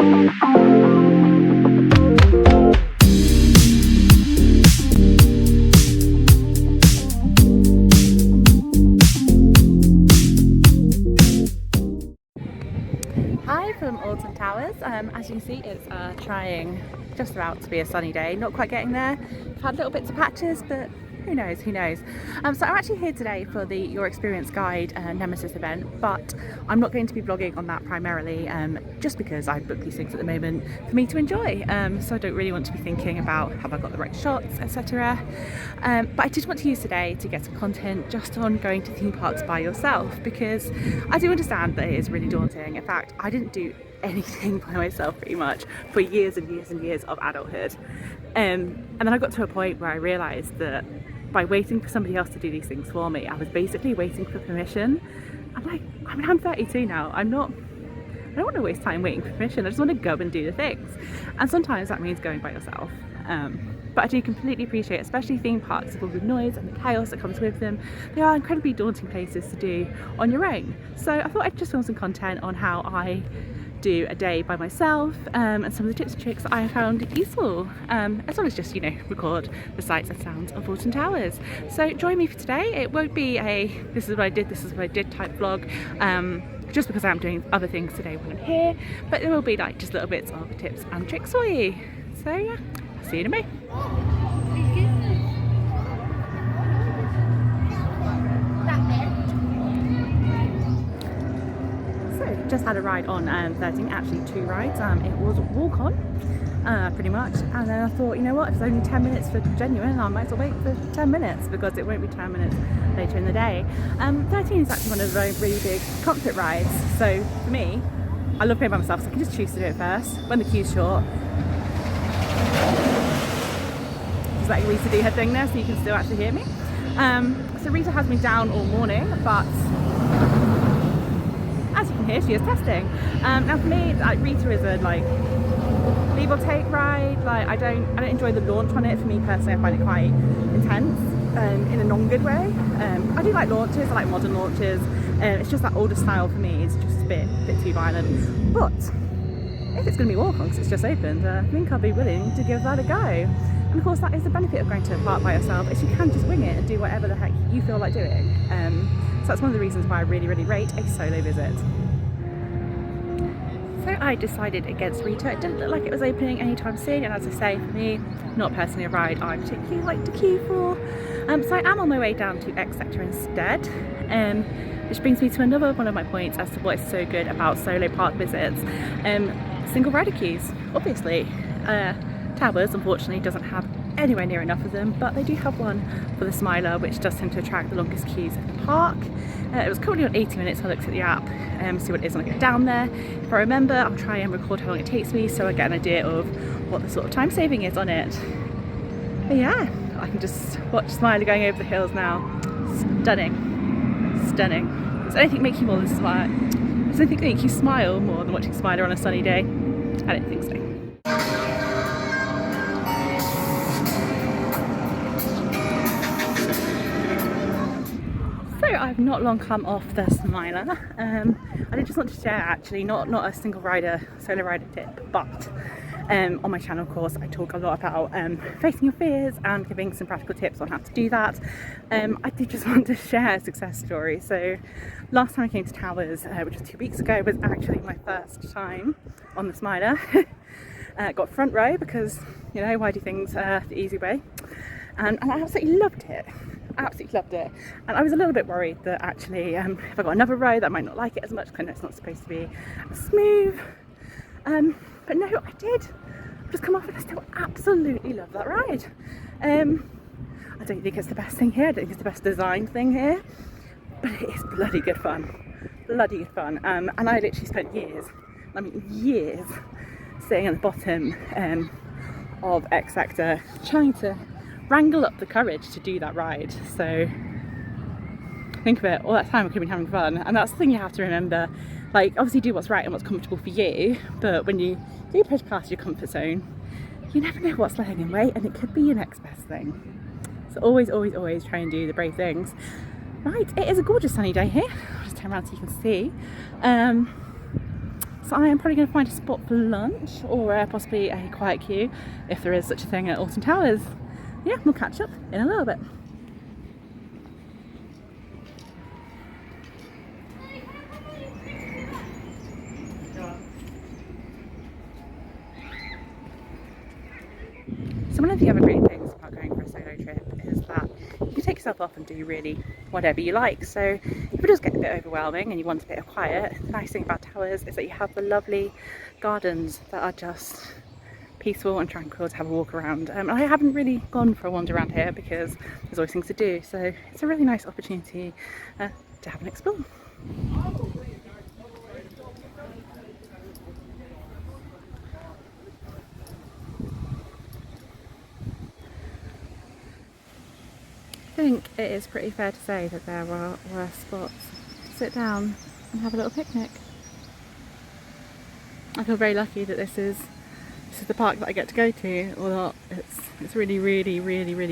Hi from Alton Towers. As you can see, it's trying just about to be a sunny day. Not quite getting there. I've had little bits of patches, but who knows, who knows. So I'm actually here today for the Your Experience Guide Nemesis event, but I'm not going to be vlogging on that primarily, just because I've booked these things at the moment for me to enjoy. So I don't really want to be thinking about have I got the right shots, etc. But I did want to use today to get some content just on going to theme parks by yourself, because I do understand that it is really daunting. In fact, I didn't do anything by myself pretty much for years and years and years of adulthood. And then I got to a point where I realised that by waiting for somebody else to do these things for me, I was basically waiting for permission. I'm 32 now. I don't want to waste time waiting for permission. I just want to go and do the things. And sometimes that means going by yourself. But I do completely appreciate, especially theme parks, with all the noise and the chaos that comes with them. They are incredibly daunting places to do on your own. So I thought I'd just film some content on how I do a day by myself, and some of the tips and tricks that I have found useful, as well as just, you know, record the sights and sounds of Alton Towers. So join me for today. It won't be a this is what I did type vlog, just because I'm doing other things today when I'm here, but there will be like just little bits of tips and tricks for you. So yeah, see you in a bit. Just had a ride on 13, actually 2 rides. It was a walk on, pretty much, and then I thought, you know what, if it's only 10 minutes for genuine, I might as well wait for 10 minutes because it won't be 10 minutes later in the day. 13 is actually one of the really big cockpit rides, so for me, I love going by myself, so I can just choose to do it first when the queue's short. Just letting Rita do her thing there so you can still actually hear me. So Rita has me down all morning, but as you can hear, she is testing. Now for me, like, Rita is a leave or take ride. Like I don't enjoy the launch on it. For me personally, I find it quite intense, in a non-good way. I do like launches. I like modern launches. It's just that older style for me is just a bit too violent. But if it's going to be walk-on because it's just opened, I think I'll be willing to give that a go. And of course, that is the benefit of going to a park by yourself, is you can just wing it and do whatever the heck you feel like doing. So that's one of the reasons why I really rate a solo visit. So I decided against Rita. It didn't look like it was opening anytime soon, and as I say, for me, not personally a ride I particularly like to queue for. So I am on my way down to X Sector instead, which brings me to another one of my points as to what is so good about solo park visits. Single rider queues, obviously. Towers unfortunately doesn't have anywhere near enough of them, but they do have one for the Smiler, which does tend to attract the longest queues in the park. It was currently on 80 minutes. I looked at the app, see what it is when I get down there. If I remember, I'll try and record how long it takes me so I get an idea of what the sort of time saving is on it. But yeah, I can just watch Smiler going over the hills now. Stunning, stunning. Does anything make you more than smile? Does anything make you smile more than watching Smiler on a sunny day? I don't think so. So I've not long come off the Smiler. I did just want to share, actually, not a single rider, solo rider tip, but on my channel, of course, I talk a lot about facing your fears and giving some practical tips on how to do that. I did just want to share a success story. So last time I came to Towers, which was 2 weeks ago, was actually my first time on the Smiler. Got front row because, you know, why do things the easy way? And I absolutely loved it. Absolutely loved it. And I was a little bit worried that actually if I got another row that I might not like it as much, because I know it's not supposed to be smooth. But no, I did. I've just come off and I still absolutely love that ride. I don't think it's the best thing here. I don't think it's the best designed thing here, but it is bloody good fun. Bloody good fun. And I literally spent years, I mean years, sitting at the bottom of X Sector trying to wrangle up the courage to do that ride. So think of it, all that time I could have been having fun. And that's the thing you have to remember, like, obviously do what's right and what's comfortable for you, but when you do push past your comfort zone, you never know what's lying in wait, and it could be your next best thing. So always try and do the brave things. Right, it is a gorgeous sunny day here. I'll just turn around so you can see. So I am probably going to find a spot for lunch, or possibly a quiet queue if there is such a thing at Alton Towers. Yeah, we'll catch up in a little bit. So one of the other great things about going for a solo trip is that you can take yourself off and do really whatever you like. So if it does get a bit overwhelming and you want a bit of quiet, the nice thing about Towers is that you have the lovely gardens that are just peaceful and tranquil to have a walk around. I haven't really gone for a wander around here because there's always things to do, so it's a really nice opportunity to have an explore. I think it is pretty fair to say that there are worse spots to sit down and have a little picnic. I feel very lucky that this is the park that I get to go to, although it's really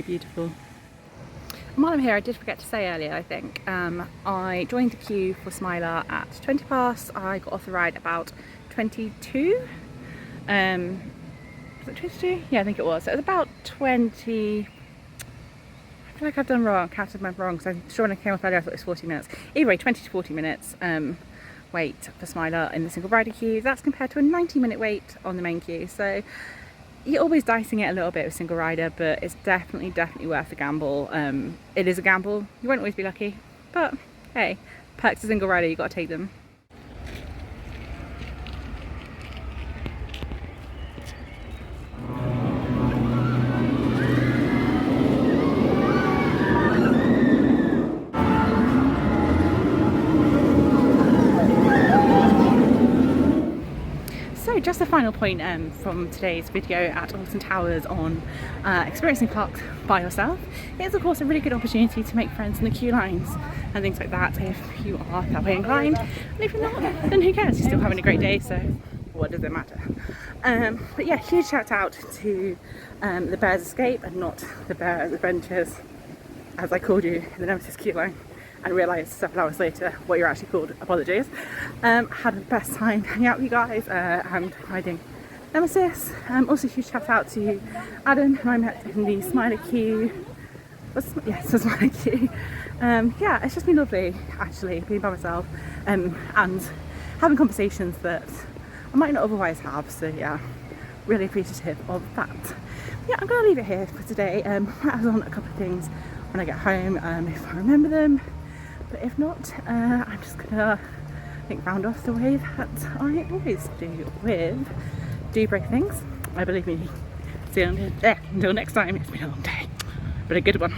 beautiful. And while I'm here, I did forget to say earlier, I think, I joined the queue for Smiler at 20 past. I got off the ride about 22. Was it 22? Yeah, I think it was. So it was about 20. I feel like I've done wrong, counted my wrong, because I'm sure when I came off earlier I thought it was 40 minutes. Either way, 20 to 40 minutes wait for Smiler in the single rider queue. That's compared to a 90-minute wait on the main queue. So you're always dicing it a little bit with single rider, but it's definitely worth the gamble. It is a gamble. You won't always be lucky, but hey, perks of single rider, you got to take them. So just a final point from today's video at Alton Towers on experiencing parks by yourself. It is of course a really good opportunity to make friends in the queue lines and things like that if you are that way inclined, and if you're not, then who cares, you're still having a great day, so what does it matter? But yeah, huge shout out to the Bear's Escape and not the Bear's Adventures, as I called you in the Nemesis queue line and realised several hours later what you're actually called. Apologies. Had the best time hanging out with you guys and riding Nemesis. Also huge shout out to Adam, who I met in the Smiler queue. Yes, the Smiler queue. Yeah, it's just been lovely actually being by myself and having conversations that I might not otherwise have, so yeah, really appreciative of that. Yeah, I'm going to leave it here for today. I was on a couple of things when I get home if I remember them, but if not, I'm just going to round off the way that I always do with Do Brave Things. I believe me. See you until next time. It's been a long day, but a good one.